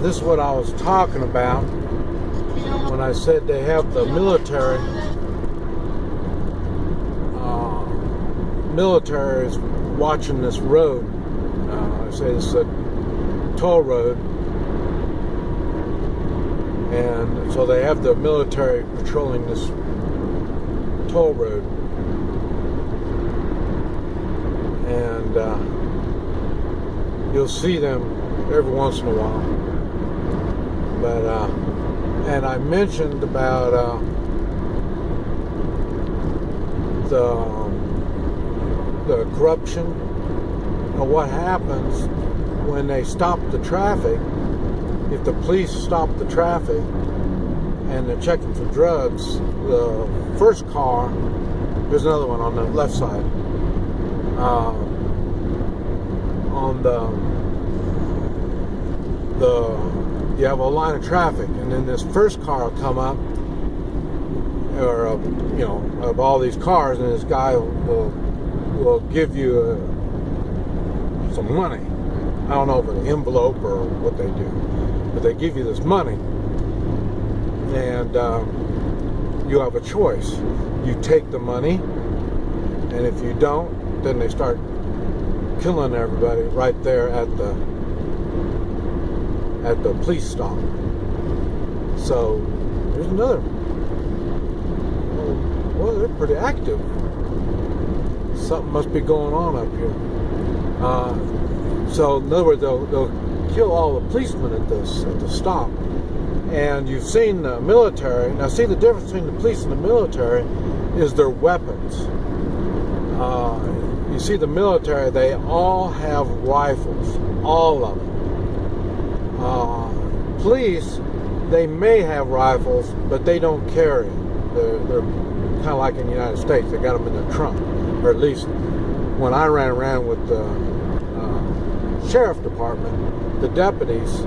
This is what I was talking about when I said they have the military. Military is watching this road. I say it's a toll road, and so they have the military patrolling this toll road, and you'll see them every once in a while. But and I mentioned about the corruption, or what happens when they stop the traffic. If the police stop the traffic and they're checking for drugs, the first car, there's another one on the left side, on the you have a line of traffic, and then this first car will come up, or of all these cars, and this guy will give you some money. I don't know if it's an envelope or what they do, but they give you this money, and you have a choice. You take the money, and if you don't, then they start killing everybody right there at the police stop. So there's another. Well, they're pretty active. Something must be going on up here. So in other words, they'll kill all the policemen at the stop. And you've seen the military. Now, see, the difference between the police and the military is their weapons. You see, the military, they all have rifles, all of them. Police, they may have rifles, but they don't carry them. They're kind of like in the United States. They got them in their trunk, or at least when I ran around with the sheriff department, the deputies,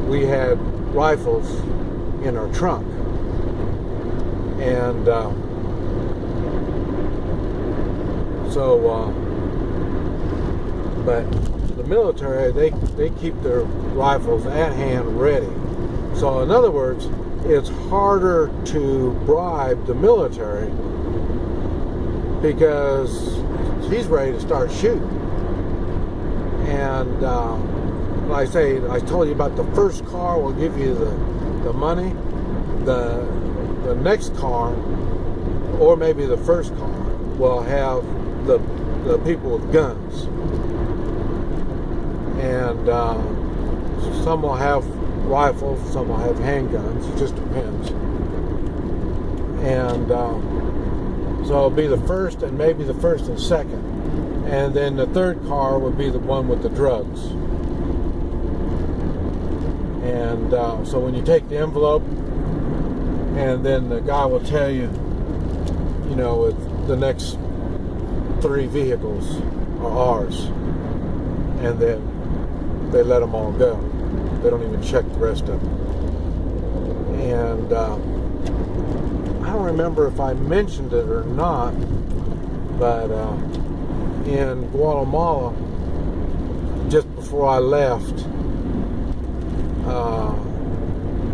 we had rifles in our trunk, and but the military, they keep their rifles at hand ready. So in other words, it's harder to bribe the military because he's ready to start shooting. And like I say, I told you about the first car will give you the money. The next car, or maybe the first car, will have the people with guns. And some will have rifles, some will have handguns. It just depends. And so it'll be the first, and maybe the first and second. And then the third car would be the one with the drugs. And so when you take the envelope, and then the guy will tell you, with the next 3 vehicles are ours. And then they let them all go. They don't even check the rest of them. And I don't remember if I mentioned it or not, but in Guatemala, just before I left,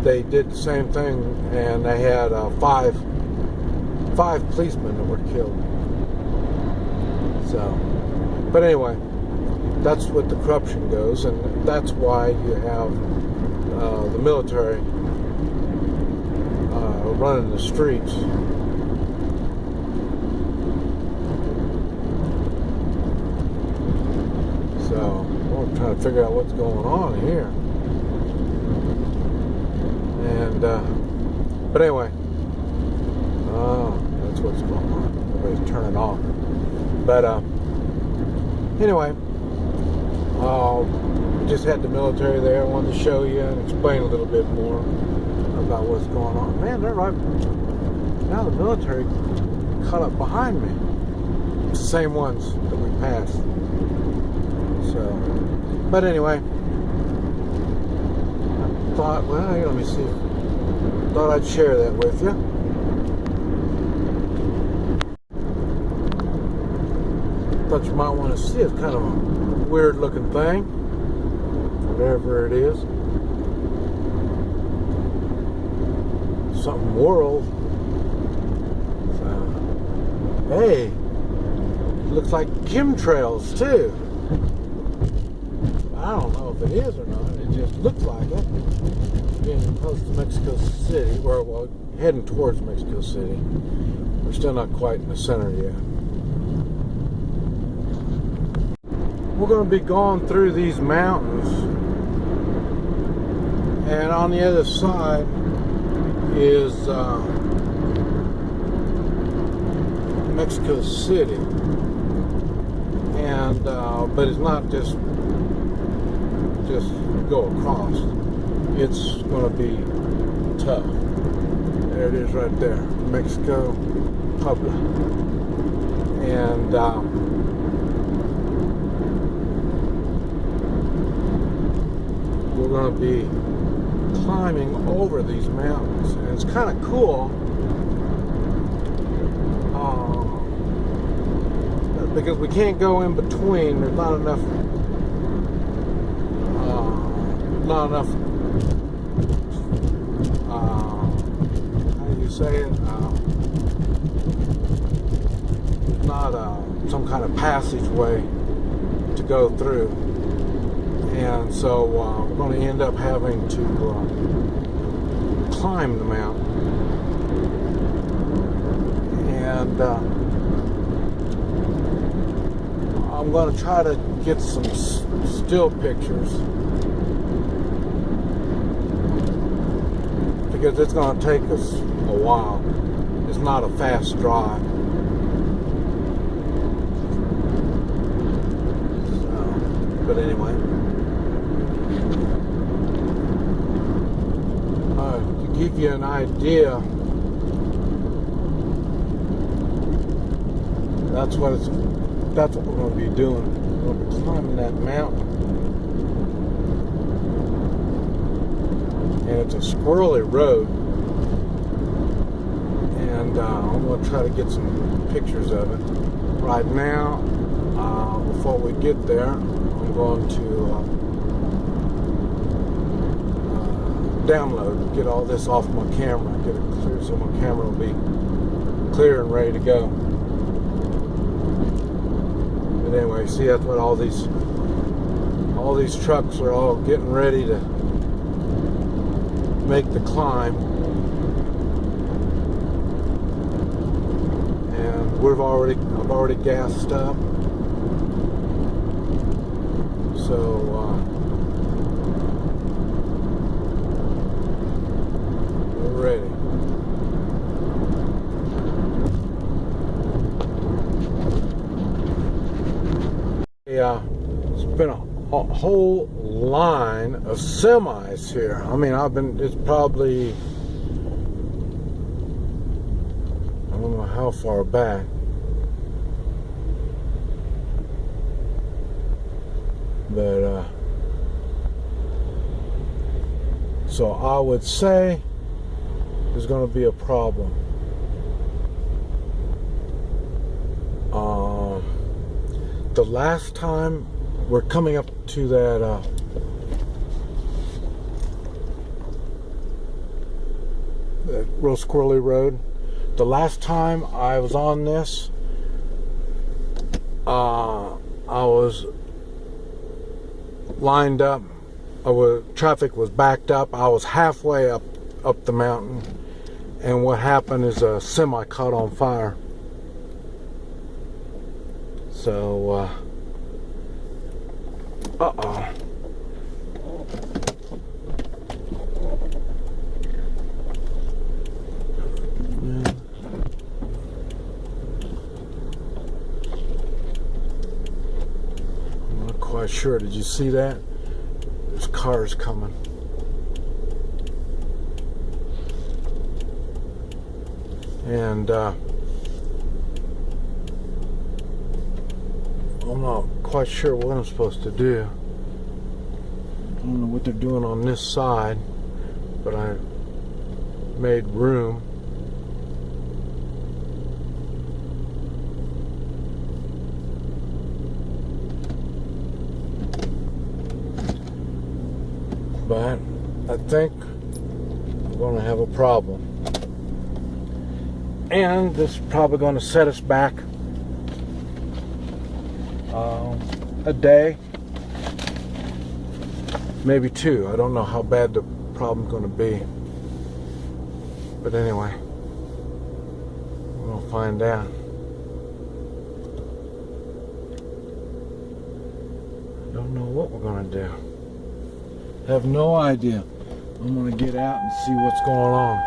they did the same thing, and they had 5 policemen that were killed. So, but anyway, that's what the corruption goes, and that's why you have the military running the streets. So we're trying to figure out what's going on here. And but anyway, that's what's going on. Everybody's turning off. But anyway, just had the military there. I wanted to show you and explain a little bit more about what's going on. Man, they're right now. The military caught up behind me. It's the same ones that we passed. So, but anyway, I thought, well, let me see. Thought I'd share that with you. Thought you might want to see it. It's kind of a weird looking thing, whatever it is. something world. So, hey, looks like chemtrails too. I don't know if it is or not. It just looks like it. Being close to Mexico City, well, heading towards Mexico City. We're still not quite in the center yet. We're going to be going through these mountains, and on the other side is Mexico City, and but it's not just go across. It's going to be tough. There it is right there, Mexico Puebla, and we're going to be climbing over these mountains, and it's kind of cool because we can't go in between. There's not enough how do you say it, there's not some kind of passageway to go through, and so we're going to end up having to climb the mountain, and I'm going to try to get some still pictures, because it's going to take us a while. It's not a fast drive. So, but anyway, to give you an idea, that's what we're going to be doing. We're going to be climbing that mountain. And it's a squirrely road, and I'm going to try to get some pictures of it. Right now, before we get there, I'm going to download, get all this off my camera, get it clear so my camera will be clear and ready to go. But anyway, see, that's what all these trucks are all getting ready to make the climb, and I've already gassed up, so we're ready. Yeah, it's been a whole line of semis here. I mean, it's probably, I don't know how far back, but so I would say there's going to be a problem. The last time we're coming up to that that real squirrely road. The last time I was on this, I was lined up. Traffic was backed up. I was halfway up the mountain, and what happened is a semi caught on fire. So, uh-oh. I'm not quite sure. Did you see that? There's cars coming. And, I'm not quite sure what I'm supposed to do. I don't know what they're doing on this side, but I made room. But I think I'm going to have a problem. And this is probably going to set us back a day, maybe two. I don't know how bad the problem's going to be. But anyway, we'll find out. I don't know what we're going to do. Have no idea. I'm going to get out and see what's going on.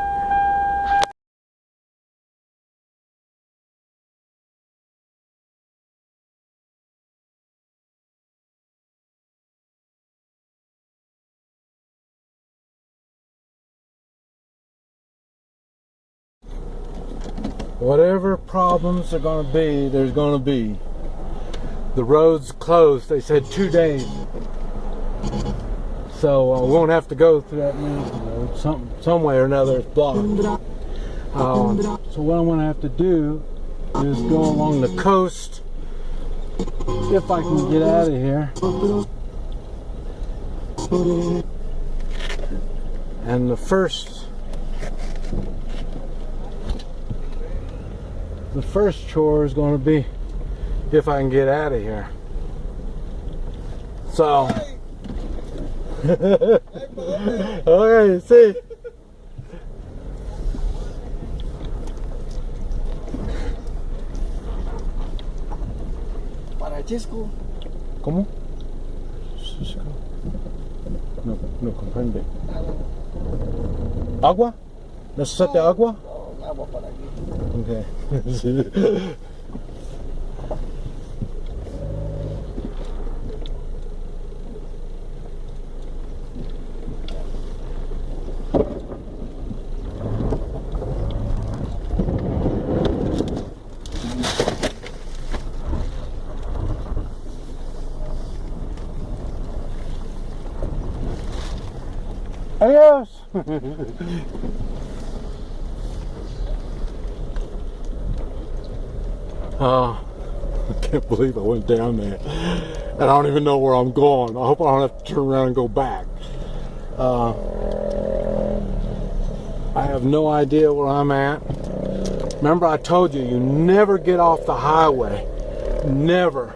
Whatever problems are going to be, there's going to be. The road's closed. They said 2 days. So we won't have to go through that mountain road. Some way or another it's blocked. So what I'm going to have to do is go along the coast if I can get out of here. And the first chore is going to be if I can get out of here. So, okay, see. Para Chesco. ¿Cómo? No comprende. ¿Agua? ¿Necesita agua? No, agua para aquí. Okay. Adios. I can't believe I went down there. And I don't even know where I'm going. I hope I don't have to turn around and go back. I have no idea where I'm at. Remember I told you, you never get off the highway. Never.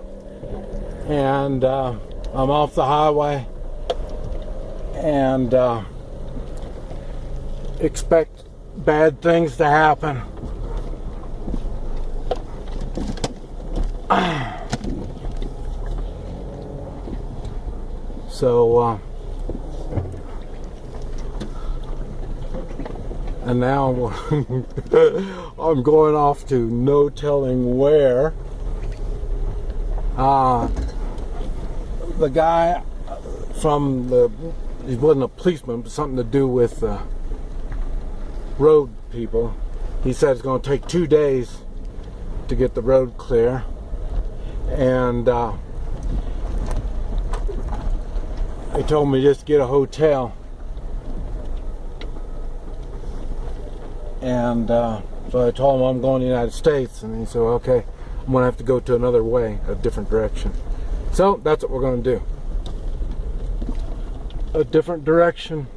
And I'm off the highway. And expect bad things to happen. So, and now I'm going off to no telling where. The guy from he wasn't a policeman, but something to do with road people. He said it's going to take 2 days to get the road clear. And they told me just get a hotel. And so I told him I'm going to the United States, and he said, well, okay, I'm going to have to go to another way, a different direction. So that's what we're going to do. A different direction.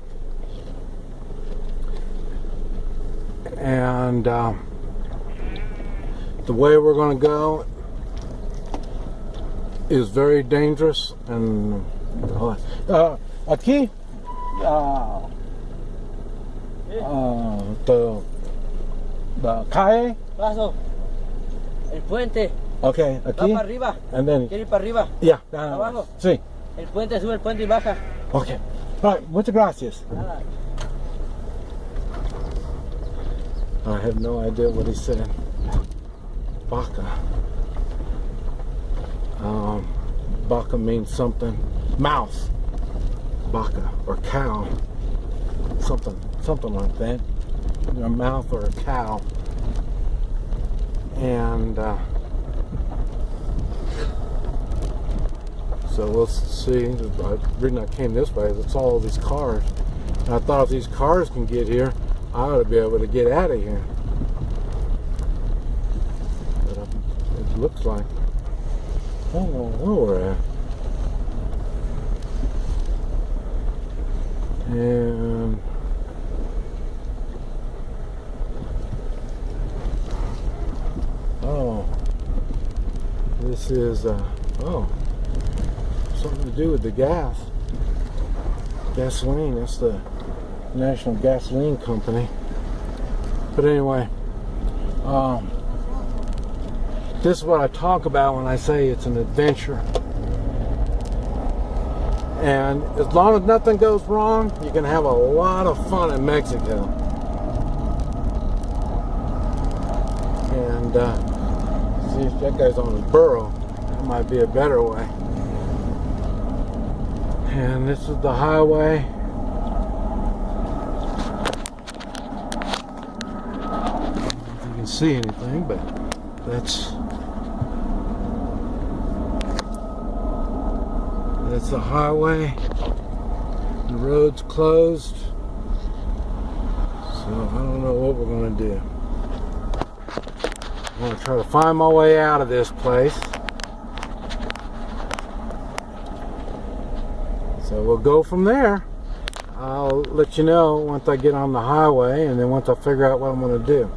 And the way we're going to go is very dangerous. And aquí the calle. Paso. El puente. Okay, aquí. Va para arriba. And then. ¿Quiere ir para arriba? Yeah. Abajo. Sí. El puente, sube el puente y baja. Okay. All right. Muchas gracias. Nada. I have no idea what he said. Baka. Baka means something. Mouth. Baka or cow. Something like that. A mouth or a cow. And so we'll see. The reason I came this way is it's all these cars. And I thought if these cars can get here, I ought to be able to get out of here. But it looks like I don't know where we're at. And Oh, this is something to do with the gasoline. That's the National Gasoline Company. But anyway, this is what I talk about when I say it's an adventure. And as long as nothing goes wrong, you can have a lot of fun in Mexico. And see if that guy's on his burro. That might be a better way. And this is the highway. I don't know if you can see anything, but that's the highway. The road's closed. So I don't know what we're going to do. I'm going to try to find my way out of this place. So we'll go from there. I'll let you know once I get on the highway, and then once I figure out what I'm going to do.